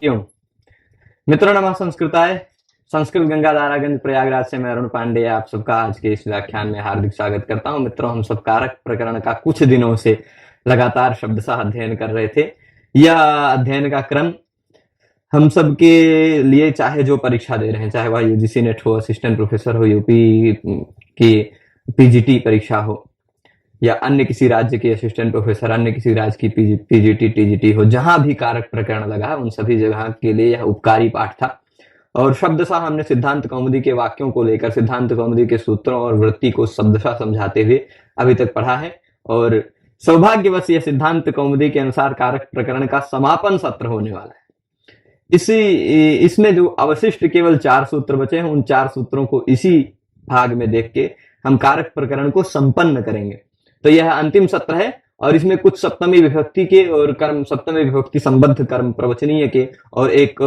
क्यों? मित्रों नमः संस्कृताय। संस्कृत गंगा धारागंज प्रयागराज से मैं अरुण पांडे आप सबका आज के इस व्याख्यान में हार्दिक स्वागत करता हूं। मित्रों, हम सब कारक प्रकरण का कुछ दिनों से लगातार शब्दशः अध्ययन कर रहे थे। यह अध्ययन का क्रम हम सब के लिए, चाहे जो परीक्षा दे रहे हैं, चाहे वह यूजीसी नेट हो, असिस्टेंट प्रोफेसर हो, यूपी की पीजीटी परीक्षा हो, या अन्य किसी राज्य के असिस्टेंट प्रोफेसर, अन्य किसी राज्य की पीजीटी टीजीटी हो, जहां भी कारक प्रकरण लगा उन सभी जगह के लिए यह उपकारी पाठ था। और शब्दशः हमने सिद्धांत कौमुदी के वाक्यों को लेकर सिद्धांत कौमुदी के सूत्रों और वृत्ति को शब्दशः समझाते हुए अभी तक पढ़ा है। और सौभाग्यवश यह सिद्धांत कौमुदी के अनुसार कारक प्रकरण का समापन सत्र होने वाला है। इसमें जो अवशिष्ट केवल 4 सूत्र बचे हैं, उन 4 सूत्रों को इसी भाग में देख के हम कारक प्रकरण को संपन्न करेंगे। तो यह अंतिम सत्र है और इसमें कुछ सप्तमी विभक्ति के और कर्म, सप्तमी विभक्ति संबद्ध कर्म प्रवचनीय के, और एक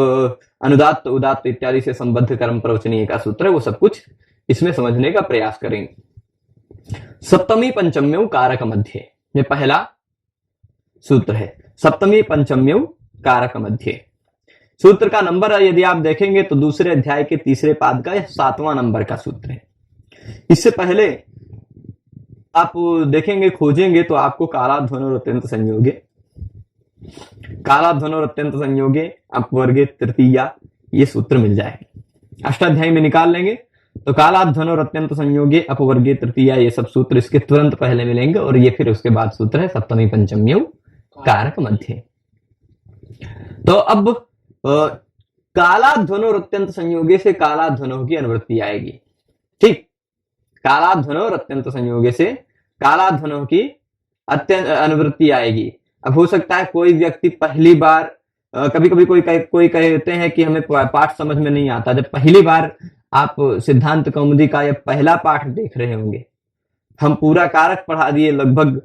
अनुदात्त उदात्त इत्यादि से संबद्ध कर्म प्रवचनीय का सूत्र है, वो सब कुछ इसमें समझने का प्रयास करेंगे। सप्तमी पंचम्यो कारक मध्य में पहला सूत्र है। सप्तमी पंचम्यो कारक मध्य सूत्र का नंबर यदि आप देखेंगे तो दूसरे अध्याय के तीसरे पाद का यह 7वां नंबर का सूत्र है। इससे पहले आप देखेंगे, खोजेंगे तो आपको कालाध्वनोर अत्यंत संयोगे, कालाध्वनोर अत्यंत संयोगे, अपवर्गे तृतीया, ये सूत्र मिल जाएंगे। अष्टाध्यायी में निकाल लेंगे तो कालाध्वनोर अत्यंत संयोगे, अपवर्गे तृतीया, ये सब सूत्र इसके तुरंत पहले मिलेंगे। और ये फिर उसके बाद सूत्र है सप्तमी पंचम्यो कारक मध्य। तो अब कालाध्वनोर अत्यंत संयोगे से कालाध्वनों की अनुवृत्ति आएगी। ठीक, कालाध्वनोर अत्यंत संयोगे से कालाध्वनों की अत्यंत अनुवृत्ति आएगी। अब हो सकता है कोई व्यक्ति पहली बार, कभी कभी कोई कहते हैं कि हमें पाठ समझ में नहीं आता। जब पहली बार आप सिद्धांत कौमुदी का यह पहला पाठ देख रहे होंगे, हम पूरा कारक पढ़ा दिए, लगभग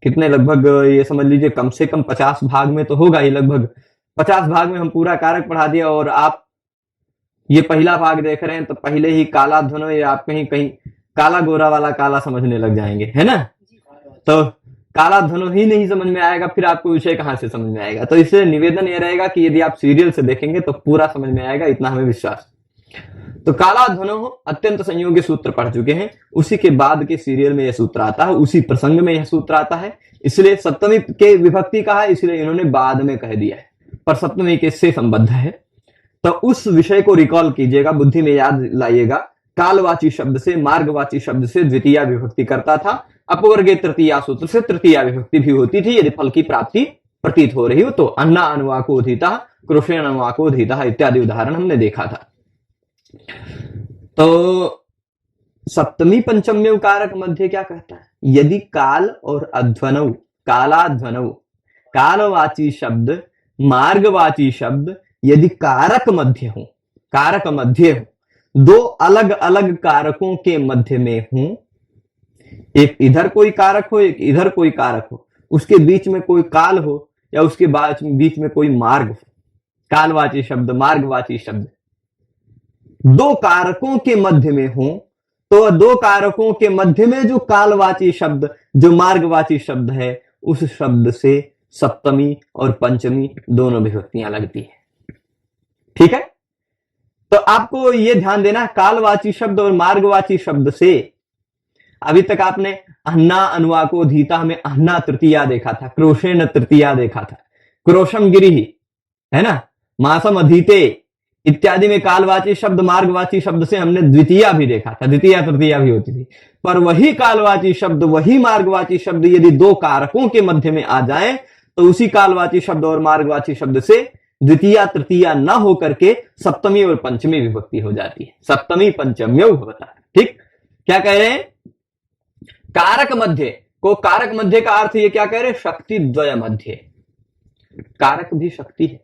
कितने, लगभग ये समझ लीजिए कम से कम 50 भाग में तो होगा, ये लगभग 50 भाग में हम पूरा कारक पढ़ा दिया, और आप ये पहला भाग देख रहे हैं तो पहले ही कालाध्वनो या आप कहीं कहीं काला गोरा वाला काला समझने लग जाएंगे, है ना। तो कालाध्वनो ही नहीं समझ में आएगा, फिर आपको विषय कहां से समझ में आएगा। तो इससे निवेदन यह रहेगा कि यदि आप सीरियल से देखेंगे तो पूरा समझ में आएगा, इतना हमें विश्वास। तो कालाध्वनो अत्यंत संयोगी सूत्र पढ़ चुके हैं, उसी के बाद के सीरियल में यह सूत्र आता है, उसी प्रसंग में यह सूत्र आता है। इसलिए सप्तमी के विभक्ति कहा है, इसलिए इन्होंने बाद में कह दिया है, पर सप्तमी के से संबद्ध है। तो उस विषय को रिकॉल कीजिएगा, बुद्धि में याद लाइएगा। कालवाची शब्द से, मार्गवाची शब्द से द्वितीया विभक्ति करता था। अपवर्गे तृतीया सूत्र से तृतीया विभक्ति भी होती थी यदि फल की प्राप्ति प्रतीत हो रही हो। तो अन्ना अनुवाकोधीता, क्रोशेण अनुवाकोधीता इत्यादि उदाहरण हमने देखा था। तो सप्तमी पंचम्यो कारक मध्य क्या कहता है? यदि काल और अध्वनौ, कालाध्वनौ, कालवाची शब्द, मार्गवाची शब्द यदि कारक मध्य हो, कारक मध्य हो, दो अलग अलग कारकों के मध्य में हो, एक इधर कोई कारक हो, एक इधर कोई कारक हो, उसके बीच में कोई काल हो या उसके बीच में कोई मार्ग हो, कालवाची शब्द, मार्गवाची शब्द दो कारकों के मध्य में हो, तो दो कारकों के मध्य में जो कालवाची शब्द, जो मार्गवाची शब्द है, उस शब्द से सप्तमी और पंचमी दोनों विभक्तियां लगती है। ठीक है, तो आपको यह ध्यान देना, कालवाची शब्द और मार्गवाची शब्द से अभी तक आपने अन्ना अनुवाको धीता में अन्ना तृतीया देखा था, क्रोशेण तृतीया देखा था, क्रोशम गिरी, है ना, मासम अधीते इत्यादि में कालवाची शब्द, मार्गवाची शब्द से हमने द्वितीया भी देखा था, द्वितीया तृतीया भी होती थी। पर वही कालवाची शब्द, वही मार्गवाची शब्द यदि दो कारकों के मध्य में आ जाए तो उसी कालवाची शब्द और मार्गवाची शब्द से द्वितीया तृतीया न होकर के सप्तमी और पंचमी विभक्ति हो जाती है। सप्तमी पंचम्यो होता है। ठीक, क्या कह रहे हैं? कारक मध्य को, कारक मध्य का अर्थ ये क्या कह रहे हैं? शक्ति द्वय मध्य। कारक भी शक्ति है,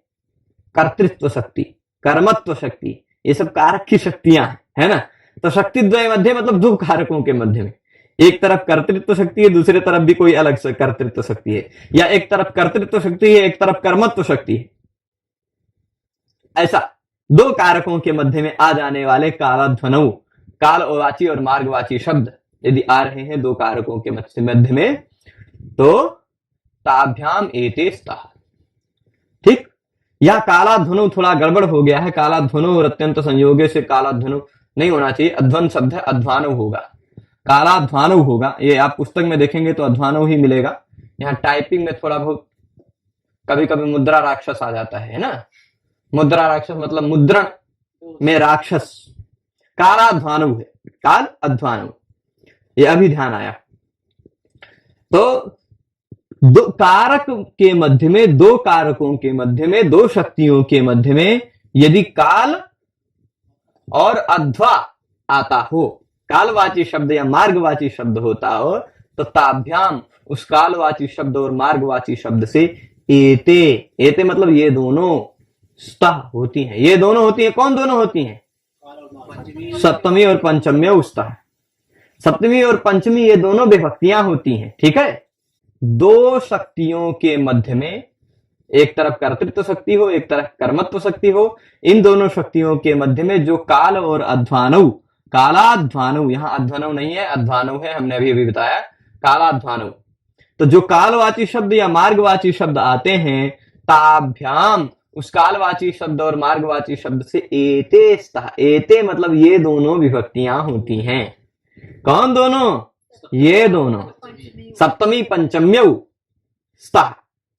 कर्तृत्व शक्ति, कर्मत्व शक्ति, ये सब कारक की शक्तियां हैं, है ना। तो शक्ति द्वय मध्य मतलब दो कारकों के मध्य में, एक तरफ कर्तृत्व शक्ति है, दूसरी तरफ भी कोई अलग से कर्तृत्व शक्ति है, या एक तरफ कर्तृत्व शक्ति है, एक तरफ कर्मत्व शक्ति है। ऐसा दो कारकों के मध्य में आ जाने वाले कालाध्वनौ, कालवाची और मार्गवाची शब्द यदि आ रहे हैं दो कारकों के मध्य में, तो ताभ्याम एते स्तः। ठीक, या काला ध्वनु थोड़ा गड़बड़ हो गया है, काला ध्वनु और अत्यंत संयोगे से काला ध्वनु नहीं होना चाहिए, अध्वन शब्द है, अध्वानव होगा, काला ध्वानव होगा। ये आप पुस्तक में देखेंगे तो अध्वानव ही मिलेगा। यहाँ टाइपिंग में थोड़ा बहुत कभी कभी मुद्रा राक्षस आ जाता है ना, मुद्रा राक्षस मतलब मुद्रण में राक्षस, काला ध्वानव है, काल अध्वानव, ये अभी ध्यान आया। तो दो कारक के मध्य में, दो कारकों के मध्य में, दो शक्तियों के मध्य में यदि काल और अध्वा आता हो, कालवाची शब्द या मार्गवाची शब्द होता हो, तो ताभ्याम उस कालवाची शब्द और मार्गवाची शब्द से एते, एते मतलब ये दोनों स्तः होती हैं। ये दोनों होती हैं, कौन दोनों होती हैं? सप्तमी और पंचमी उस्तः। सप्तमी और पंचमी ये दोनों विभक्तियां होती हैं, ठीक है। दो शक्तियों के मध्य में एक तरफ कर्तृत्व शक्ति हो, एक तरफ कर्मत्व शक्ति हो, इन दोनों शक्तियों के मध्य में जो काल और अध्वानव, कालाध्वानव, यहां अध्वानव नहीं है, अध्वानव है, हमने अभी बताया, कालाध्वानव। तो जो कालवाची शब्द या मार्गवाची शब्द आते हैं, ताभ्याम उस कालवाची शब्द और मार्गवाची शब्द से एते स्तः, एते मतलब ये दोनों विभक्तियां होती हैं। कौन दोनों? ये दोनों, सप्तमी पंचम्यौ स्तः,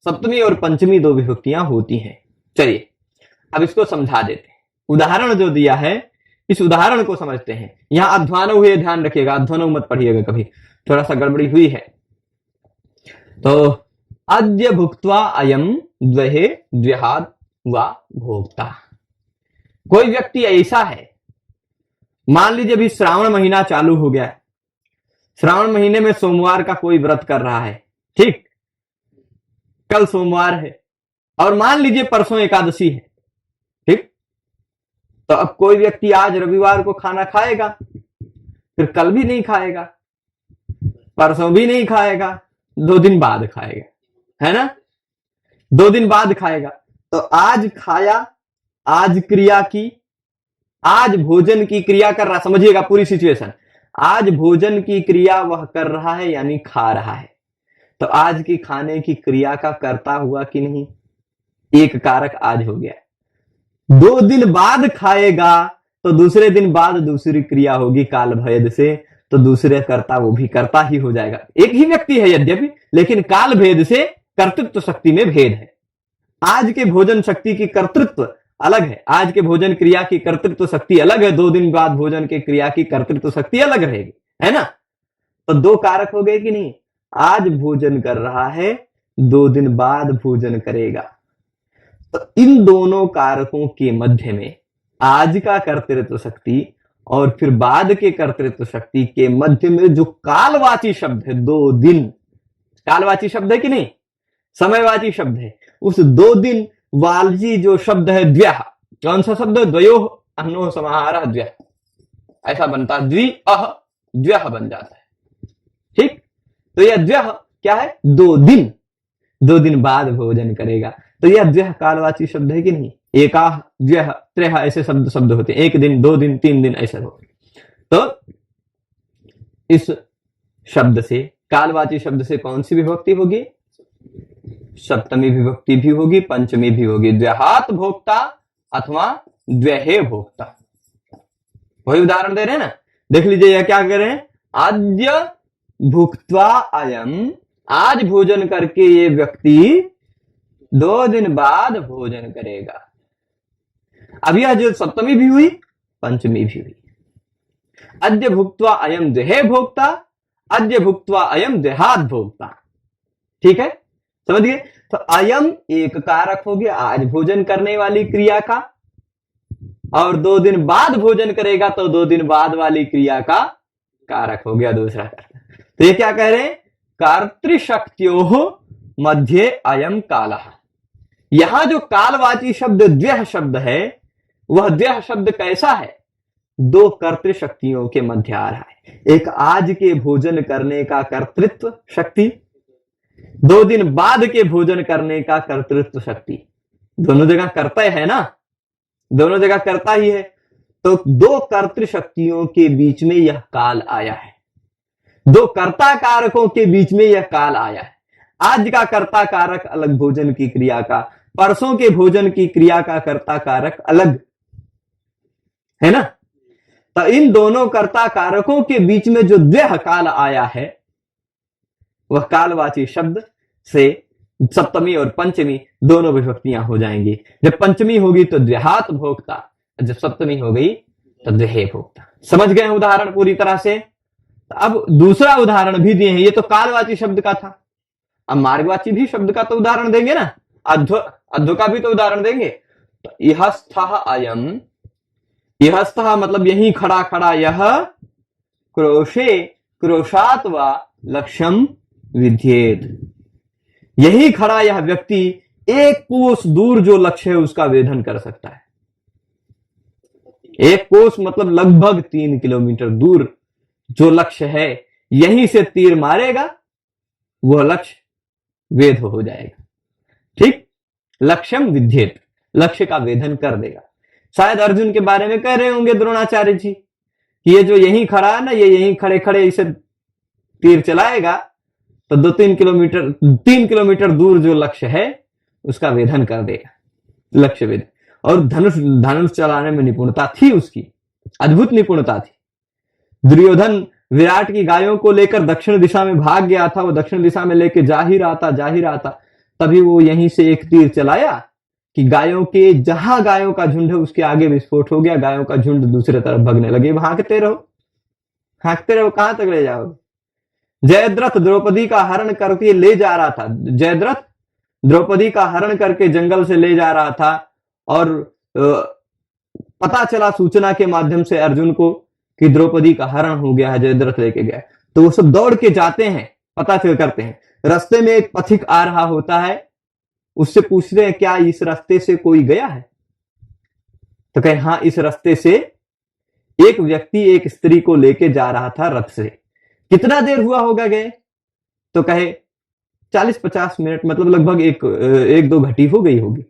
सप्तमी और पंचमी दो विभक्तियां होती हैं। चलिए अब इसको समझा देते हैं। उदाहरण जो दिया है इस उदाहरण को समझते हैं। यहां अध्वानव हुए, ध्यान रखिएगा, अध्वानव मत पढ़िएगा कभी, थोड़ा सा गड़बड़ी हुई है। तो अद्य भुक्त्वा अयम द्वहे द्व्यहाद वा भोक्ता। कोई व्यक्ति ऐसा है, मान लीजिए अभी श्रावण महीना चालू हो गया है, श्रावण महीने में सोमवार का कोई व्रत कर रहा है, ठीक, कल सोमवार है और मान लीजिए परसों एकादशी है, ठीक। तो अब कोई व्यक्ति आज रविवार को खाना खाएगा, फिर कल भी नहीं खाएगा, परसों भी नहीं खाएगा, 2 दिन बाद खाएगा, है ना, 2 दिन बाद खाएगा। तो आज खाया, आज क्रिया की, आज भोजन की क्रिया कर रहा, समझिएगा पूरी सिचुएशन, आज भोजन की क्रिया वह कर रहा है यानी खा रहा है। तो आज की खाने की क्रिया का कर्ता हुआ कि नहीं? एक कारक आज हो गया। 2 दिन बाद खाएगा तो दूसरे दिन बाद दूसरी क्रिया होगी काल भेद से, तो दूसरे कर्ता वो भी कर्ता ही हो जाएगा। एक ही व्यक्ति है यद्यपि, लेकिन काल भेद से कर्तृत्व शक्ति में भेद है। आज के भोजन शक्ति की कर्तृत्व अलग है, आज के भोजन क्रिया की कर्तृत्व शक्ति अलग है, 2 दिन बाद भोजन के क्रिया की कर्तृत्व शक्ति अलग रहेगी, है ना। तो 2 कारक हो गए कि नहीं? आज भोजन कर रहा है, 2 दिन बाद भोजन करेगा। तो इन दोनों कारकों के मध्य में आज का कर्तृत्व शक्ति और फिर बाद के कर्तृत्व शक्ति के मध्य में जो कालवाची शब्द है, 2 दिन कालवाची शब्द है कि नहीं, समयवाची शब्द है, उस 2 दिन वालजी जो शब्द है द्व्यः, कौन सा शब्द? द्वयोः अह्नोः समाहारः द्व्यः, ऐसा बनता है, द्वि अह द्व्यः बन जाता है, ठीक। तो यह द्व्यः क्या है? 2 दिन, 2 दिन बाद भोजन करेगा। तो यह द्व्यः कालवाची शब्द है कि नहीं? एकाह द्व्यः त्रेह ऐसे शब्द होते हैं, 1 दिन 2 दिन 3 दिन ऐसे होते। तो इस शब्द से, कालवाची शब्द से कौन सी विभक्ति होगी? सप्तमी विभक्ति भी होगी, पंचमी भी होगी, द्व्यहात भोक्ता अथवा द्व्यहे भोक्ता। वही उदाहरण दे रहे हैं ना, देख लीजिए यह क्या कह रहे हैं, आद्य भुक्त्वा अयम, आज भोजन करके ये व्यक्ति 2 दिन बाद भोजन करेगा। अब यह जो सप्तमी भी हुई, पंचमी भी हुई। अद्य भुक्त्वा अयम द्व्यहे भोक्ता, अद्य भुक्त्वा अयम द्व्यहात भोक्ता, ठीक है, समझ गए। तो अयम एक कारक हो गया आज भोजन करने वाली क्रिया का, और 2 दिन बाद भोजन करेगा तो 2 दिन बाद वाली क्रिया का कारक हो गया दूसरा कारक। तो ये क्या कह रहे हैं? कर्तृशक्त्योः मध्ये अयम कालः। यहां जो कालवाची शब्द द्व्यः शब्द है, वह द्व्यः शब्द कैसा है? 2 कर्तृशक्तियों के मध्य आ रहा है। एक आज के भोजन करने का कर्तृत्व शक्ति, 2 दिन बाद के भोजन करने का कर्तृत्व शक्ति, दोनों जगह कर्ता है ना, दोनों जगह कर्ता ही है। तो 2 कर्तृशक्तियों के बीच में यह काल आया है, 2 कर्ता कारकों के बीच में यह काल आया है। आज का कर्ता कारक अलग भोजन की क्रिया का, परसों के भोजन की क्रिया का कर्ता कारक अलग है ना। तो इन दोनों कर्ता कारकों के बीच में जो द्व्यः काल आया है वह कालवाची शब्द से सप्तमी और पंचमी दोनों विभक्तियां हो जाएंगी। जब पंचमी होगी तो द्व्यहात भोक्ता, जब सप्तमी हो गई तो द्व्यहे भोक्ता। समझ गए उदाहरण पूरी तरह से। अब दूसरा उदाहरण भी दिए हैं, ये तो कालवाची शब्द का था, अब मार्गवाची भी शब्द का तो उदाहरण देंगे ना, अध्व का भी तो उदाहरण देंगे। तो इहस्थः अयम, इहस्थः मतलब यही खड़ा खड़ा, यह क्रोशे क्रोशात वा लक्ष्यम विध्येत, यही खड़ा यह व्यक्ति एक कोस दूर जो लक्ष्य है उसका वेधन कर सकता है। एक कोस मतलब लगभग 3 किलोमीटर दूर जो लक्ष्य है, यहीं से तीर मारेगा वह लक्ष्य वेध हो जाएगा। ठीक, लक्ष्यम विध्येत, लक्ष्य का वेधन कर देगा। शायद अर्जुन के बारे में कह रहे होंगे द्रोणाचार्य जी कि ये जो यहीं खड़ा है ना, ये यहीं खड़े खड़े इसे तीर चलाएगा तो 2-3 किलोमीटर 3 किलोमीटर दूर जो लक्ष्य है उसका वेधन कर देगा, लक्ष्य वेद। और धनुष चलाने में निपुणता थी उसकी, अद्भुत निपुणता थी। दुर्योधन विराट की गायों को लेकर दक्षिण दिशा में भाग गया था, वो दक्षिण दिशा में लेके जा ही रहा था, तभी वो यहीं से एक तीर चलाया कि गायों के, जहां गायों का झुंड है उसके आगे विस्फोट हो गया, गायों का झुंड दूसरे तरफ भगने लगे। हाँकते रहो, कहां तक ले जाओगे। जयद्रथ द्रौपदी का हरण करके ले जा रहा था, जयद्रथ द्रौपदी का हरण करके जंगल से ले जा रहा था और पता चला सूचना के माध्यम से अर्जुन को कि द्रौपदी का हरण हो गया है, जयद्रथ लेके गया। तो वो सब दौड़ के जाते हैं, पता करते हैं। रास्ते में एक पथिक आ रहा होता है, उससे पूछते हैं क्या इस रास्ते से कोई गया है। तो कहे हाँ, इस रास्ते से एक व्यक्ति एक स्त्री को लेके जा रहा था रथ से। कितना देर हुआ होगा गए? तो कहे 40-50 मिनट, मतलब लगभग एक दो घटी हो गई होगी।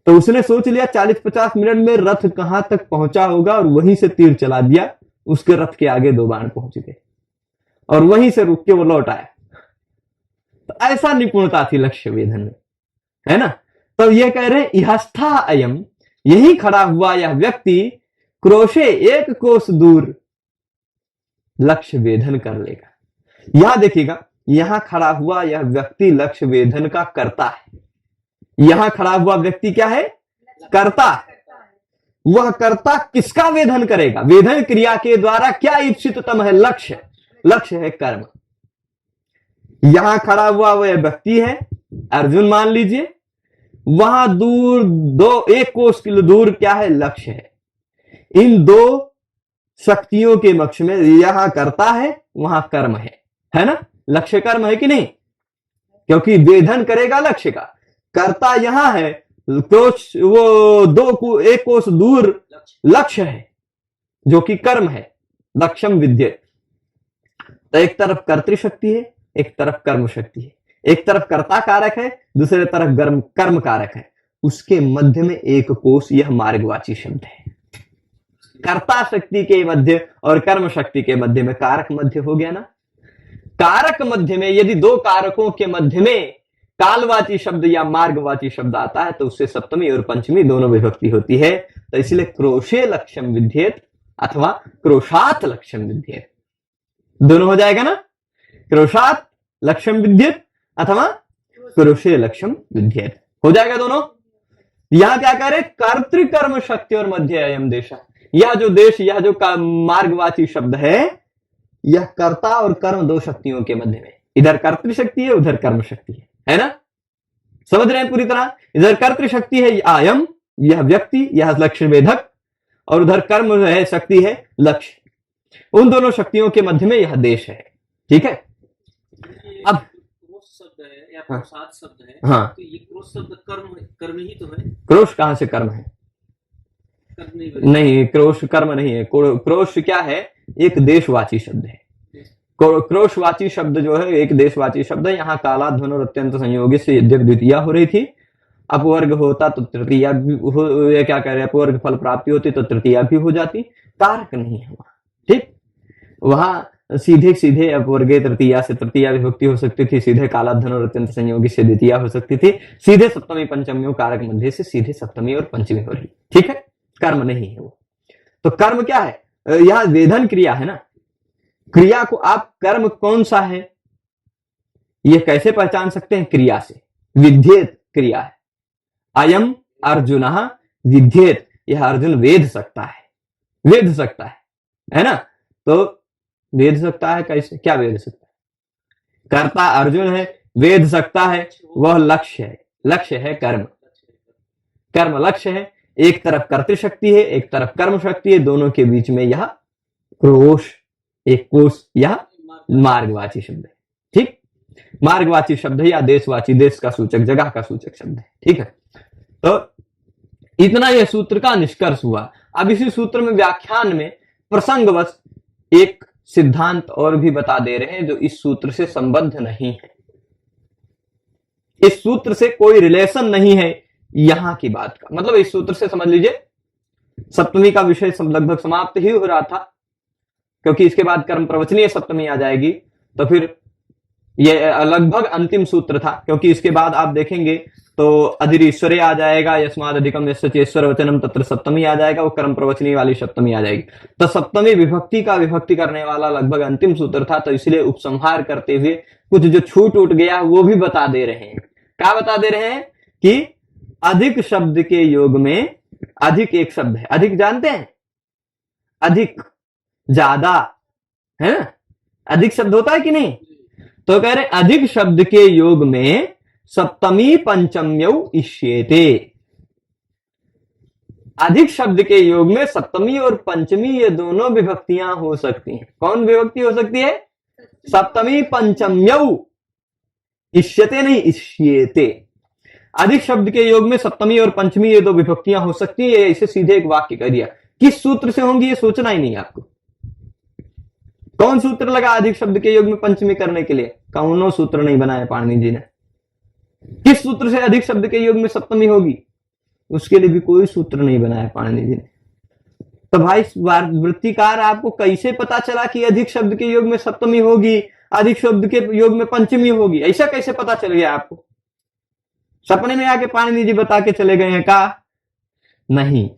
तो उसने सोच लिया 40-50 मिनट में रथ कहां तक पहुंचा होगा और वहीं से तीर चला दिया, उसके रथ के आगे 2 बाण पहुंच गए और वहीं से रुक के वो लौट आया। तो ऐसा निपुणता थी लक्ष्य वेधन में, है ना। तो ये कह रहे इहस्थः अयम, यही खड़ा हुआ यह व्यक्ति क्रोशे एक कोस दूर लक्ष्य वेधन कर लेगा। यहां देखिएगा, यहां खड़ा हुआ यह व्यक्ति लक्ष्य वेधन का कर्ता है। यहां खड़ा हुआ व्यक्ति क्या है? कर्ता। वह कर्ता किसका वेधन करेगा? वेधन क्रिया के द्वारा क्या इप्सिततम है? लक्ष्य। लक्ष्य है कर्म। यहां खड़ा हुआ वह व्यक्ति है अर्जुन मान लीजिए, वहां दूर 1 कोस किलो दूर क्या है? लक्ष्य है। इन 2 शक्तियों के पक्ष में यहां कर्ता है, वहां कर्म है ना। लक्ष्य कर्म है कि नहीं? क्योंकि वेधन करेगा लक्ष्य का। कर्ता यहां है, कोश वो 1 कोस दूर लक्ष्य है जो कि कर्म है, लक्ष्यम विद्येत। तो एक तरफ कर्तृशक्ति है, एक तरफ कर्म शक्ति है। एक तरफ कर्ता कारक है, दूसरे तरफ कर्म कारक है। उसके मध्य में 1 कोस, यह मार्गवाची शब्द है। कर्ता शक्ति के मध्य और कर्म शक्ति के मध्य में कारक मध्य हो गया ना। कारक मध्य में यदि 2 कारकों के मध्य में कालवाची शब्द या मार्गवाची शब्द आता है तो उससे सप्तमी और पंचमी दोनों विभक्ति होती है। तो इसलिए क्रोशे लक्ष्यम विध्येत अथवा क्रोशात लक्ष्यम विध्येत, दोनों हो जाएगा ना। क्रोशात लक्ष्यम विध्येत अथवा क्रोशे लक्ष्यम विध्येत हो जाएगा दोनों। यहां क्या कह रहे? कर्तृकर्म शक्ति और मध्य अयम देश। यह जो देश, यह जो मार्गवाची शब्द है, यह कर्ता और कर्म 2 शक्तियों के मध्य में, इधर कर्तृशक्ति है उधर कर्म शक्ति है ना। समझ रहे हैं पूरी तरह? इधर कर्तृशक्ति है आयम, यह व्यक्ति, यह लक्ष्य वेधक, और उधर कर्म है शक्ति है लक्ष्य। उन दोनों शक्तियों के मध्य में यह देश है। ठीक है। अब क्रोश शब्द है या क्रोशात शब्द है, हाँ, तो ये क्रोश शब्द कर्म ही तो है। क्रोश कहां से कर्म है? नहीं, क्रोश कर्म नहीं है। क्रोश क्या है? एक देशवाची शब्द है। क्रोशवाची शब्द जो है एक देशवाची शब्द है। यहाँ कालाध्वन और अत्यंत संयोगी से यद्यप द्वितीया हो रही थी, अपवर्ग होता तो तृतीया भी हो, या क्या कह रहे हैं, अपवर्ग फल प्राप्ति होती तो तृतीया भी हो जाती। कारक नहीं है वहां। ठीक, वहां सीधे सीधे अपवर्गे तृतीया से तृतीया विभक्ति हो सकती थी, सीधे कालाध्वन और अत्यंत संयोगी से द्वितीया हो सकती थी, सीधे सप्तमी पंचमी कारक मध्य से सीधे सप्तमी और पंचमी हो रही। ठीक है, कर्म नहीं है वो। तो कर्म क्या है, यह वेधन क्रिया है ना। क्रिया को आप कर्म कौन सा है ये कैसे पहचान सकते हैं, क्रिया से। विध्येत क्रिया है, अयम अर्जुनः विध्येत, यह अर्जुन वेध सकता है, वेध सकता है ना। तो वेध सकता है कैसे, क्या वेध सकता है, कर्ता अर्जुन है, वेध सकता है वह लक्ष्य है, लक्ष्य है कर्म, कर्म लक्ष्य है। एक तरफ कर्तृशक्ति है, एक तरफ कर्म शक्ति है, दोनों के बीच में यह क्रोश, एक कोश, यह मार्गवाची शब्द है। ठीक, मार्गवाची शब्द है या देशवाची, देश का सूचक, जगह का सूचक शब्द है। ठीक है, तो इतना यह सूत्र का निष्कर्ष हुआ। अब इसी सूत्र में व्याख्यान में प्रसंगवश एक सिद्धांत और भी बता दे रहे हैं जो इस सूत्र से संबद्ध नहीं है, इस सूत्र से कोई रिलेशन नहीं है यहां की बात का। मतलब इस सूत्र से समझ लीजिए सप्तमी का विषय लगभग समाप्त ही हो रहा था, क्योंकि इसके बाद कर्म प्रवचनीय सप्तमी आ जाएगी, तो फिर यह लगभग अंतिम सूत्र था। क्योंकि इसके बाद आप देखेंगे तो अधिरीश्वरे आ जाएगा, यस्माद अधिकम यस्य चेश्वर वचनम, तत्र सप्तमी आ जाएगा, वो कर्म प्रवचनी वाली सप्तमी आ जाएगी। तो सप्तमी विभक्ति का विभक्ति करने वाला लगभग अंतिम सूत्र था, तो इसलिए उपसंहार करते हुए कुछ जो छूट उठ गया वो भी बता दे रहे हैं। क्या बता दे रहे हैं कि अधिक शब्द के योग में, अधिक एक शब्द है, अधिक जानते हैं, अधिक ज्यादा है ना, अधिक शब्द होता है कि नहीं। तो कह रहे अधिक शब्द के योग में सप्तमी पंचम्यौ इष्येते, अधिक शब्द के योग में सप्तमी और पंचमी ये दोनों विभक्तियां हो सकती हैं। कौन विभक्ति हो सकती है, सप्तमी पंचम्यौ, इष्यते नहीं, इष्येते। अधिक शब्द के योग में सप्तमी और पंचमी ये दो विभक्तियां हो सकती है, इसे सीधे एक वाक्य कह दिया। किस सूत्र से होंगी ये सोचना ही नहीं आपको। कौन सूत्र लगा अधिक शब्द के योग में पंचमी करने के लिए, कौनो सूत्र नहीं बनाया पाणिनि जी ने। किस सूत्र से अधिक शब्द के योग में सप्तमी होगी, उसके लिए भी कोई सूत्र नहीं बनाया पाणिनि जी ने। तो भाई वृत्तिकार आपको कैसे पता चला कि अधिक शब्द के योग में सप्तमी होगी, अधिक शब्द के योग में पंचमी होगी, ऐसा कैसे पता चल गया आपको। सपने में आके पाणिनि जी बता के चले गए हैं का, नहीं,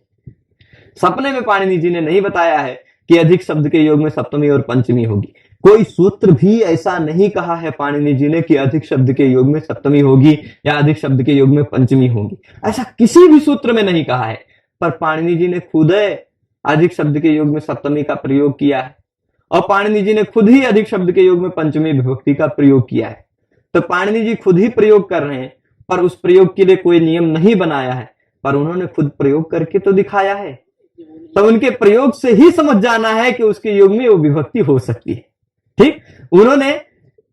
सपने में पाणिनि जी ने नहीं बताया है कि अधिक शब्द के योग में सप्तमी और पंचमी होगी। कोई सूत्र भी ऐसा नहीं कहा है पाणिनि जी ने कि अधिक शब्द के योग में सप्तमी होगी या अधिक शब्द के योग में पंचमी होगी, ऐसा किसी भी सूत्र में नहीं कहा है। पर पाणिनि जी ने खुद अधिक शब्द के योग में सप्तमी का प्रयोग किया है, और पाणिनि जी ने खुद ही अधिक शब्द के योग में पंचमी विभक्ति का प्रयोग किया है। तो पाणिनि जी खुद ही प्रयोग कर रहे हैं, पर उस प्रयोग के लिए कोई नियम नहीं बनाया है, पर उन्होंने खुद प्रयोग करके तो दिखाया है। तो उनके प्रयोग से ही समझ जाना है कि उसके योग में वो विभक्ति हो सकती है। ठीक, उन्होंने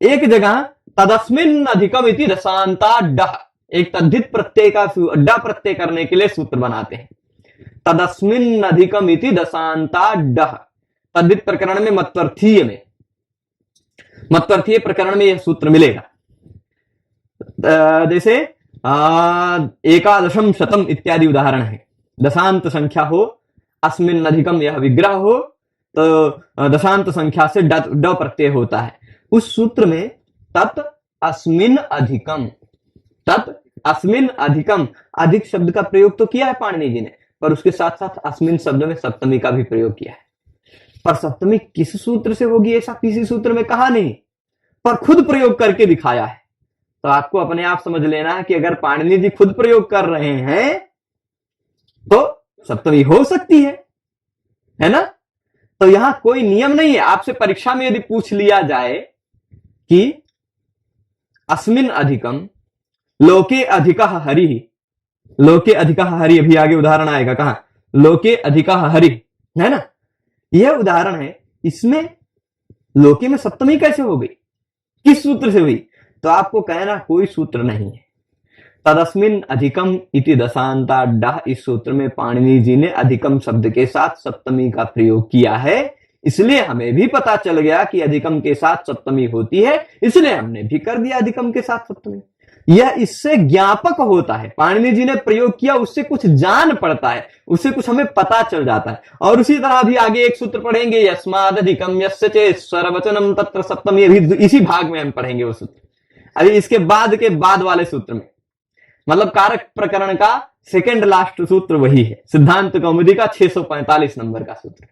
एक जगह तदस्मिन अधिकम इति रसांता डह, एक तद्धित प्रत्यय का ड प्रत्यय करने के लिए सूत्र बनाते हैं। तदस्मिन अधिकम इति दशांता डह, तद्धित प्रकरण में मत्वर्थीय में, मत्वर्थीय प्रकरण में यह सूत्र मिलेगा। जैसे एकादशम शतम इत्यादि उदाहरण है। दशांत संख्या हो, अस्मिन अधिकम यह विग्रह हो, तो दशांत संख्या से ड प्रत्यय होता है। उस सूत्र में तत् अस्मिन अधिकम, तत् अस्मिन अधिकम, अधिक शब्द का प्रयोग तो किया है पाणिनि जी ने, पर उसके साथ साथ अस्मिन शब्द में सप्तमी का भी प्रयोग किया है। पर सप्तमी किस सूत्र से होगी ऐसा किसी सूत्र में कहा नहीं, पर खुद प्रयोग करके दिखाया है। तो आपको अपने आप समझ लेना है कि अगर पाणिनि जी खुद प्रयोग कर रहे हैं तो सप्तमी हो सकती है ना। तो यहां कोई नियम नहीं है। आपसे परीक्षा में यदि पूछ लिया जाए कि अस्मिन अधिकम लोके अधिकः हरिः, लोके अधिकः हरि, अभी आगे उदाहरण आएगा, कहां, लोके अधिकः हरि, है ना, यह उदाहरण है। इसमें लोके में सप्तमी कैसे हो गई, किस सूत्र से हुई। तो आपको कहना कोई सूत्र नहीं है। तदस्मिन अधिकम इति दशांता डह, इस सूत्र में पाणिनि जी ने अधिकम शब्द के साथ सप्तमी का प्रयोग किया है, इसलिए हमें भी पता चल गया कि अधिकम के साथ सप्तमी होती है, इसलिए हमने भी कर दिया अधिकम के साथ सप्तमी। यह इससे ज्ञापक होता है। पाणिनि जी ने प्रयोग किया, उससे कुछ जान पड़ता है, उससे कुछ हमें पता चल जाता है। और उसी तरह भी आगे एक सूत्र पढ़ेंगे, यस्मादधिकम यस्य चेश्वर वचनम तत्र सप्तमी, अभी इसी भाग में हम पढ़ेंगे वो सूत्र, अभी इसके बाद वाले सूत्र में, मतलब कारक प्रकरण का सेकंड लास्ट सूत्र वही है, सिद्धांत कौमुदी का 645 नंबर का सूत्र।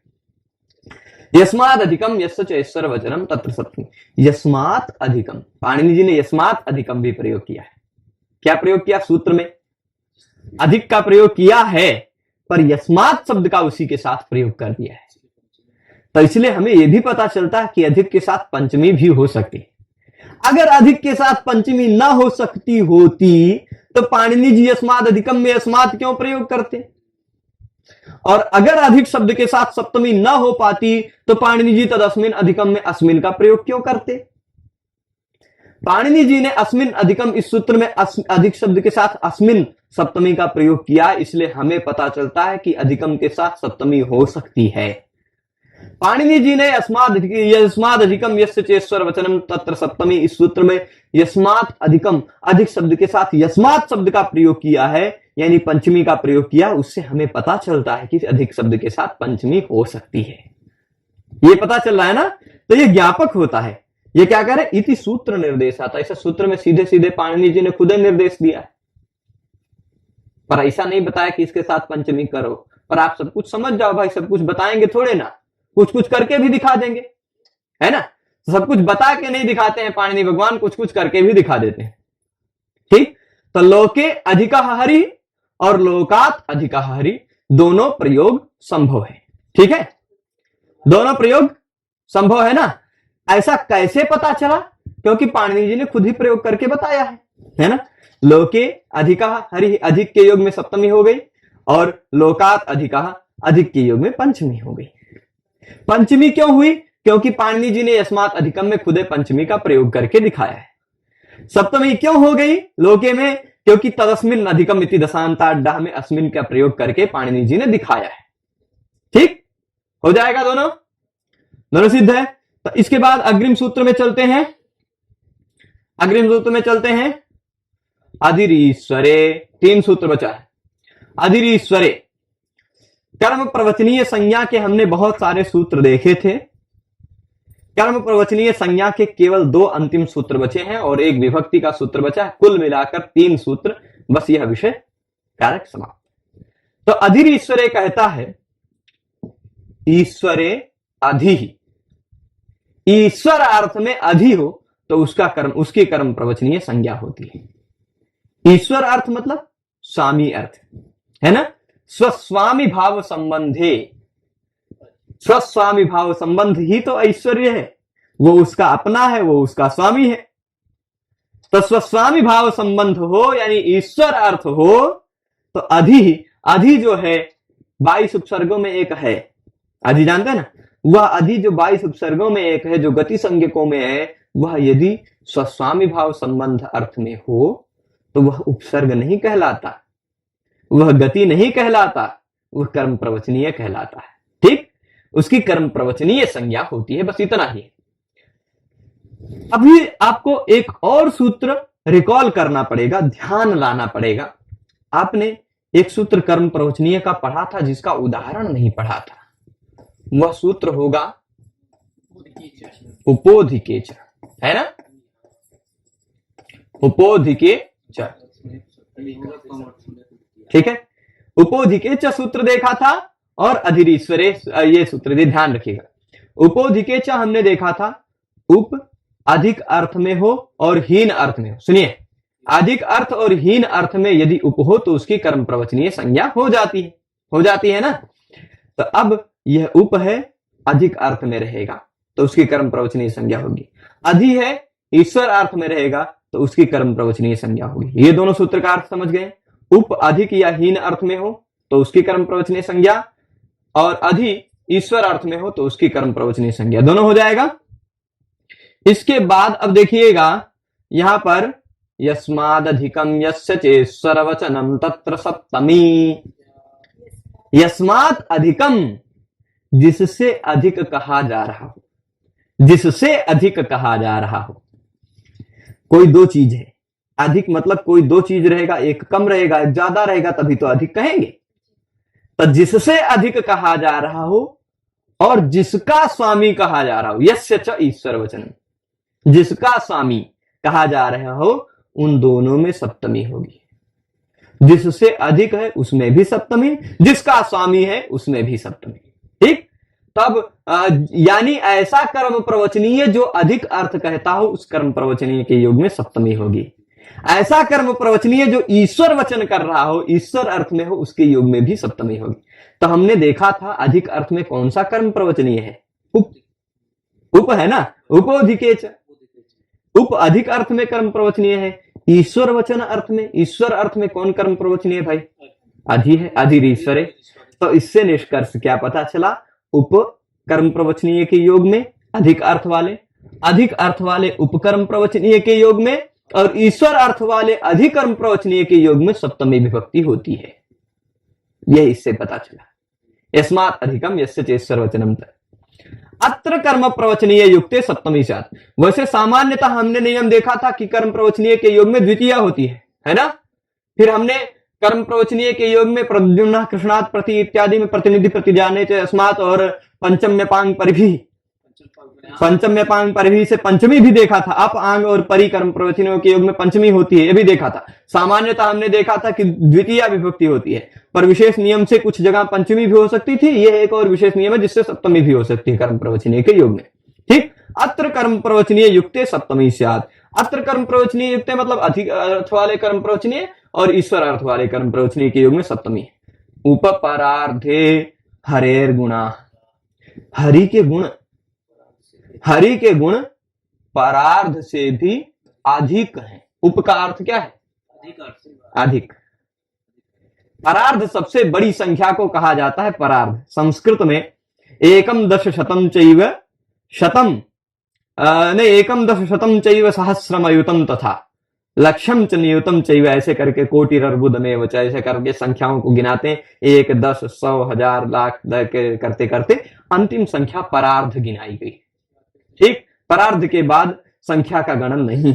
यस्मात् अधिकम यस्य चेश्वर वचनम तत्र सप्तमी। यस्मात् अधिकम, पाणिनि जी ने यस्मात् अधिकम भी प्रयोग किया है। क्या प्रयोग किया? सूत्र में अधिक का प्रयोग किया है, पर यस्मात् शब्द का उसी के साथ प्रयोग कर दिया है। तो इसलिए हमें यह भी पता चलता है कि अधिक के साथ पंचमी भी हो सकती है। अगर अधिक के साथ पंचमी ना हो सकती होती तो पाणिनि जी यस्मात् अधिकम में यस्मात् क्यों प्रयोग करते? और अगर अधिक शब्द के साथ सप्तमी ना हो पाती तो पाणिनि जी तदस्मिन अधिकम में अस्मिन का प्रयोग क्यों करते? पाणिनि जी ने अस्मिन अधिकम इस सूत्र में अधिक शब्द के साथ अस्मिन सप्तमी का प्रयोग किया, इसलिए हमें पता चलता है कि अधिकम के साथ सप्तमी हो सकती है। पाणिनि जी ने यस्मात् अधिकम यस्य चेश्वर वचनम तत्र सप्तमी इस सूत्र में यस्मात् अधिकम अधिक शब्द के साथ यस्मात् शब्द का प्रयोग किया है, यानी पंचमी का प्रयोग किया, उससे हमें पता चलता है कि अधिक शब्द के साथ पंचमी हो सकती है। ये पता चल रहा है ना? तो ये ज्ञापक होता है। ये क्या करे? इति सूत्र निर्देश आता है। ऐसा सूत्र में सीधे सीधे पाणिनि जी ने खुद ही निर्देश दिया है, पर ऐसा नहीं बताया कि इसके साथ पंचमी करो। पर आप सब कुछ समझ जाओ भाई, सब कुछ बताएंगे थोड़े ना, कुछ कुछ करके भी दिखा देंगे, है ना? सब कुछ बता के नहीं दिखाते हैं पाणिनि भगवान, कुछ कुछ करके भी दिखा देते हैं। ठीक, तो लोके अधिका हरि और लोकात अधिका हरि दोनों प्रयोग संभव है। ठीक है, दोनों प्रयोग संभव है ना? ऐसा कैसे पता चला? क्योंकि पाणिनि जी ने खुद ही प्रयोग करके बताया है ना? लोके अधिका हरि, अधिक के योग में सप्तमी हो गई, और लोकात अधिका, अधिक के योग में पंचमी हो गई। पंचमी क्यों हुई? क्योंकि पाणिनि जी ने यस्मात् अधिकम में खुदे पंचमी का प्रयोग करके दिखाया है। सप्तमी क्यों हो गई लोके में? क्योंकि तदस्मिन अधिकम इति दशांताड्डा में अस्मिन का प्रयोग करके पाणिनि जी ने दिखाया है। ठीक हो जाएगा, दोनों दोनों सिद्ध है। तो इसके बाद अग्रिम सूत्र में चलते हैं। अग्रिम सूत्र में चलते हैं, अधिरीश्वरे, 3 सूत्र बचा है। अधिरीश्वरे कर्म प्रवचनीय संज्ञा के हमने बहुत सारे सूत्र देखे थे। कर्म प्रवचनीय संज्ञा के केवल 2 अंतिम सूत्र बचे हैं और एक विभक्ति का सूत्र बचा है। कुल मिलाकर 3 सूत्र, बस यह विषय कारक समाप्त। तो अधिर ईश्वरे कहता है, ईश्वरे अधि, ईश्वर अर्थ में अधि हो तो उसका कर्म, उसकी कर्म प्रवचनीय संज्ञा होती है। ईश्वर अर्थ मतलब स्वामी अर्थ, है ना? स्वस्वामी भाव संबंधे, स्वस्वामी भाव संबंध ही तो ऐश्वर्य है। वो उसका अपना है, वो उसका स्वामी है। तो स्वस्वामी भाव संबंध हो यानी ईश्वर अर्थ हो तो अधि, अधि जो है 22 उपसर्गों में एक है। अधि जानते हैं ना? वह अधि जो 22 उपसर्गों में एक है, जो गति संज्ञकों में है, वह यदि स्वस्वामी भाव संबंध अर्थ में हो तो वह उपसर्ग नहीं कहलाता, वह गति नहीं कहलाता, वह कर्म प्रवचनीय कहलाता है। ठीक, उसकी कर्म प्रवचनीय संज्ञा होती है, बस इतना ही। अभी आपको एक और सूत्र रिकॉल करना पड़ेगा, ध्यान लाना पड़ेगा। आपने एक सूत्र कर्म प्रवचनीय का पढ़ा था जिसका उदाहरण नहीं पढ़ा था, वह सूत्र होगा उपोधिकेच, है ना? उपोधिकेच, ठीक है। उपोधिकेच सूत्र देखा था और अधिरीश्वरे ये सूत्र दे, ध्यान रखिएगा। उपोधिकेच हमने देखा था, उप अधिक अर्थ में हो और हीन अर्थ में हो। सुनिए, अधिक अर्थ और हीन अर्थ में यदि उप हो तो उसकी कर्म प्रवचनीय संज्ञा हो जाती है ना? तो अब यह उप है, अधिक अर्थ में रहेगा तो उसकी कर्म प्रवचनीय संज्ञा होगी। अधि है, ईश्वर अर्थ में रहेगा तो उसकी कर्म प्रवचनीय संज्ञा होगी। ये दोनों सूत्र का अर्थ समझ गए? उप अधिक या हीन अर्थ में हो तो उसकी कर्म प्रवचनीय संज्ञा, और अधि ईश्वर अर्थ में हो तो उसकी कर्म प्रवचनीय संज्ञा, दोनों हो जाएगा। इसके बाद अब देखिएगा यहां पर, यस्मादधिकम यस्य चेश्वर वचनम तत्र सप्तमी। यस्मात् अधिकम, जिससे अधिक कहा जा रहा हो, जिससे अधिक कहा जा रहा हो। कोई 2 चीज है, अधिक मतलब कोई दो चीज रहेगा, एक कम रहेगा एक ज्यादा रहेगा, तभी तो अधिक कहेंगे। तो जिससे अधिक कहा जा रहा हो और जिसका स्वामी कहा जा रहा हो, यस्य च ईश्वर वचन, जिसका स्वामी कहा जा रहा हो उन दोनों में सप्तमी होगी। जिससे अधिक है उसमें भी सप्तमी, जिसका स्वामी है उसमें भी सप्तमी। ठीक, तब यानी ऐसा कर्म प्रवचनीय जो अधिक अर्थ कहता हो उस कर्म प्रवचनीय के योग में सप्तमी होगी। ऐसा कर्म प्रवचनीय जो ईश्वर वचन कर रहा हो, ईश्वर अर्थ में हो, उसके योग में भी सप्तमी होगी। तो हमने देखा था अधिक अर्थ में कौन सा कर्म प्रवचनीय है? उप, उप है ना, उपोधिकेच। उप अधिक अर्थ में कर्म प्रवचनीय है। ईश्वर वचन अर्थ में, ईश्वर अर्थ में कौन कर्म प्रवचनीय है भाई? अधि है, अधिर ईश्वर है। तो इससे निष्कर्ष क्या पता चला? उप कर्म प्रवचनीय के योग में अधिक अर्थ वाले उपकर्म प्रवचनीय के योग में, और ईश्वर अर्थ वाले अधिकर्म प्रवचनीय के योग में सप्तमी विभक्ति होती है। यह इससे पता चला। यस्मात् अधिकम यस्य चेश्वर वचनम अत्र कर्म प्रवचनीय युक्ते सप्तमी स्यात्। वैसे सामान्यतः हमने नियम देखा था कि कर्म प्रवचनीय के योग में द्वितीया होती है ना। फिर हमने कर्म प्रवचनीय के योग में प्रद्युम्न कृष्णात् प्रति इत्यादि में प्रतिनिधि प्रतिजाने च अस्मात् और पंचम्यपांग परिभी, पंचम्यपांग परिभी से पंचमी भी देखा था। अप आंग और परि कर्म प्रवचनियों के योग में पंचमी होती है, यह भी देखा था। सामान्यतः हमने देखा था कि द्वितीय विभक्ति होती है, पर विशेष नियम से कुछ जगह पंचमी भी हो सकती थी। यह एक और विशेष नियम है जिससे सप्तमी भी हो सकती है कर्म प्रवचनीय के योग में। ठीक, अत्र कर्म प्रवचनीय युक्ते सप्तमी स्यात्। अत्र कर्म प्रवचनीय युक्ते मतलब अधिक अर्थ वाले कर्म प्रवचनीय और ईश्वर अर्थ वाले कर्म प्रवचनीय के योग में सप्तमी। उपपरार्धे हरेर गुणा, हरि के गुण परार्ध से भी अधिक है। उप का अर्थ क्या है? अधिक। परार्ध सबसे बड़ी संख्या को कहा जाता है परार्ध। संस्कृत में एकम दश शतम चैव शतम नहीं एकम दश शतम चैव सहस्रमयुतम तथा लक्षम च नियुतम चैव, ऐसे करके कोटिरर्बुद में वो ऐसे करके संख्याओं को गिनाते हैं। 1, 10, 100, 1000, लाख करते करते अंतिम संख्या परार्ध गिनाई गई। ठीक, परार्ध के बाद संख्या का गणन नहीं।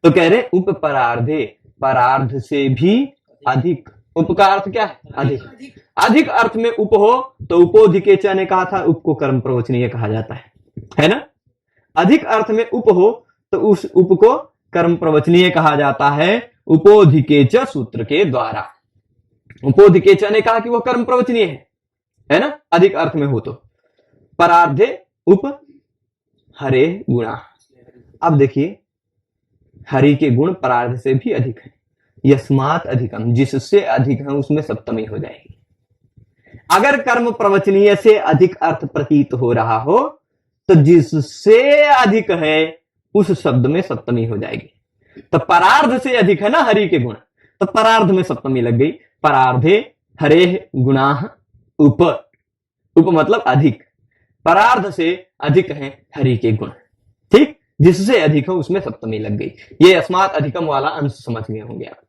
तो कह रहे उप परार्धे, परार्ध से भी अधिक। उप का अर्थ क्या है? अधिक। अधिक अर्थ में उप हो तो उपोधिकेच ने कहा था उप को कर्म प्रवचनीय कहा जाता है ना। अधिक अर्थ में उप हो तो उस उप को कर्म प्रवचनीय कहा जाता है उपोधिकेच सूत्र के द्वारा। उपोधिकेच ने कहा कि वह कर्म प्रवचनीय है ना, अधिक अर्थ में हो तो। परार्धे उप हरे गुणा। अब देखिए, हरि के गुण परार्ध से भी अधिक है। यस्मात् अधिकम, जिससे अधिक है उसमें सप्तमी हो जाएगी। अगर कर्म प्रवचनीय से अधिक अर्थ प्रतीत हो रहा हो तो जिससे अधिक है उस शब्द में सप्तमी हो जाएगी। तो परार्ध से अधिक है ना हरि के गुण, तो परार्ध में सप्तमी लग गई। परार्धे हरे गुणा उप, उप मतलब अधिक, परार्ध से अधिक है हरि के गुण। ठीक, जिससे अधिक हो उसमें सप्तमी लग गई। ये अस्मात् अधिकम वाला अंश समझ गए होंगे आप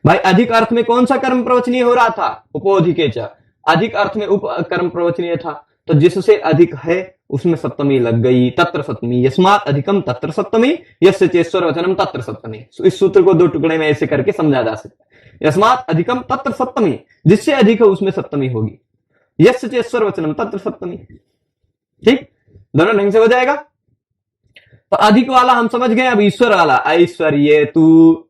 भाई। अधिक अर्थ में कौन सा कर्म प्रवचनीय हो रहा था? उपोधिकेच। अधिक अर्थ में उप कर्म प्रवचनीय था, तो जिससे अधिक है उसमें सप्तमी लग गई। तत्र सप्तमी, यस्मात् अधिकम तत्र सप्तमी, यस्य चेश्वर वचनम तत्र सप्तमी। इस सूत्र को दो टुकड़े में ऐसे करके समझा जा सकता है। यस्मात् अधिकम तत्र सप्तमी, जिससे अधिक है उसमें सप्तमी होगी। यस्य चेश्वर वचनम तत्र सप्तमी। ठीक, दोनों ढंग से हो जाएगा। तो अधिक वाला हम समझ गए। अब ईश्वर वाला, ऐश्वर्य तू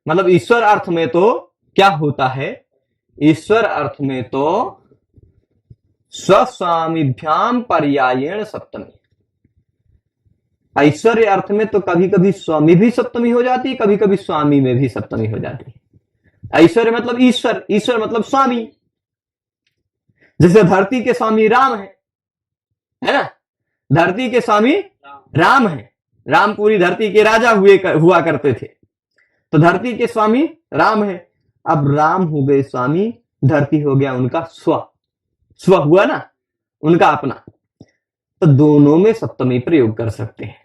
मतलब ईश्वर अर्थ में तो क्या होता है? ईश्वर अर्थ में तो स्वस्वामीभ्याम पर्यायेण सप्तमी। ऐश्वर्य अर्थ में तो कभी कभी स्वामी भी सप्तमी हो जाती है, कभी कभी स्वामी में भी सप्तमी हो जाती है। ऐश्वर्य मतलब ईश्वर, ईश्वर मतलब स्वामी। जैसे धरती के स्वामी राम है ना, धरती के स्वामी राम है। राम पूरी धरती के राजा हुआ करते थे, तो धरती के स्वामी राम है। अब राम हो गए स्वामी, धरती हो गया उनका स्व हुआ ना, उनका अपना। तो दोनों में सप्तमी प्रयोग कर सकते हैं।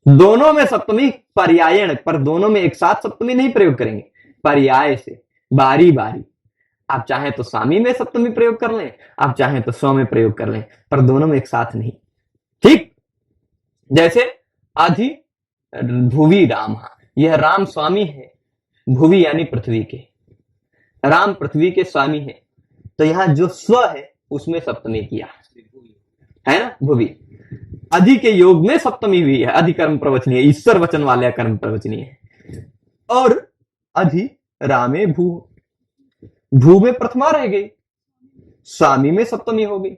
दोनों में सप्तमी पर्यायण, पर दोनों में एक साथ सप्तमी नहीं प्रयोग करेंगे, पर्याय से, बारी बारी। आप चाहें तो स्वामी में सप्तमी प्रयोग कर लें, आप चाहें तो स्व में प्रयोग कर लें, पर दोनों में एक साथ नहीं। ठीक, जैसे अधि भुवि राम, यह राम स्वामी है भुवि यानी पृथ्वी के, राम पृथ्वी के स्वामी है। तो यहां जो स्व है उसमें सप्तमी किया है ना, भुवि। अधि के योग में सप्तमी हुई है, अधि कर्म प्रवचनीय, ईश्वर वचन वाले कर्म प्रवचनीय है। और अधि रामे भू, भू में प्रथमा रह गई, स्वामी में सप्तमी हो गई।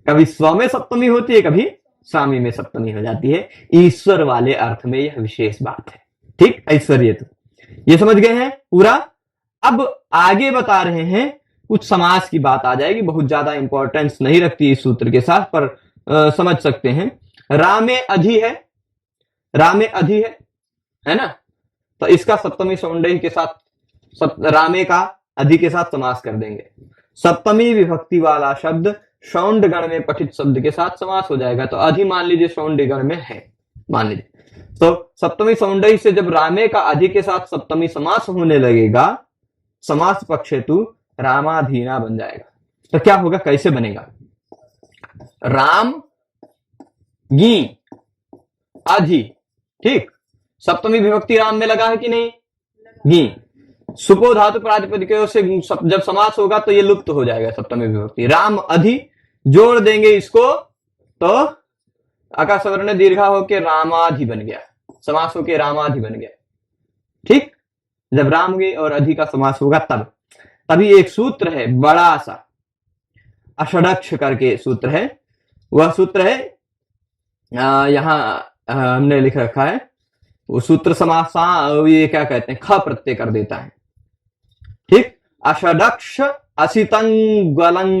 कभी स्व में सप्तमी होती है, कभी स्वामी में सप्तमी हो जाती है। ईश्वर वाले अर्थ में यह विशेष बात है। ठीक, ऐश्वर्य तो ये समझ गए हैं पूरा। अब आगे बता रहे हैं, कुछ समास की बात आ जाएगी, बहुत ज्यादा इंपॉर्टेंस नहीं रखती इस सूत्र के साथ, पर समझ सकते हैं। रामे अधि है, रामे अधि है ना, तो इसका सप्तमी सौंदर्य के साथ रामे का अधि के साथ समास कर देंगे। सप्तमी विभक्ति वाला शब्द शौंड गण में पठित शब्द के साथ समास हो जाएगा। तो अधि मान लीजिए शौंड गण में है, मान लीजिए, तो सप्तमी सौंदर्य से जब रामे का अधि के साथ सप्तमी समास होने लगेगा, समास पक्ष हेतु रामाधीना बन जाएगा। तो क्या होगा, कैसे बनेगा, राम गी अधि, ठीक, सप्तमी विभक्ति राम में लगा है कि नहीं, गी, सुपो धातु प्रातिपदिकों से जब समास होगा तो ये लुप्त हो जाएगा सप्तमी विभक्ति। राम अधि जोड़ देंगे इसको तो आकाश सवर्ण दीर्घा होके रामाधि बन गया, समास होके रामाधि बन गया। ठीक, जब राम गे और अधि का समास होगा तब, तभी एक सूत्र है बड़ा सा, अषडक्ष करके सूत्र है, वह सूत्र है यहां हमने लिख रखा है, वो सूत्र समासा, ये क्या कहते हैं, ख प्रत्यय कर देता है। ठीक, अषडक्ष असितंग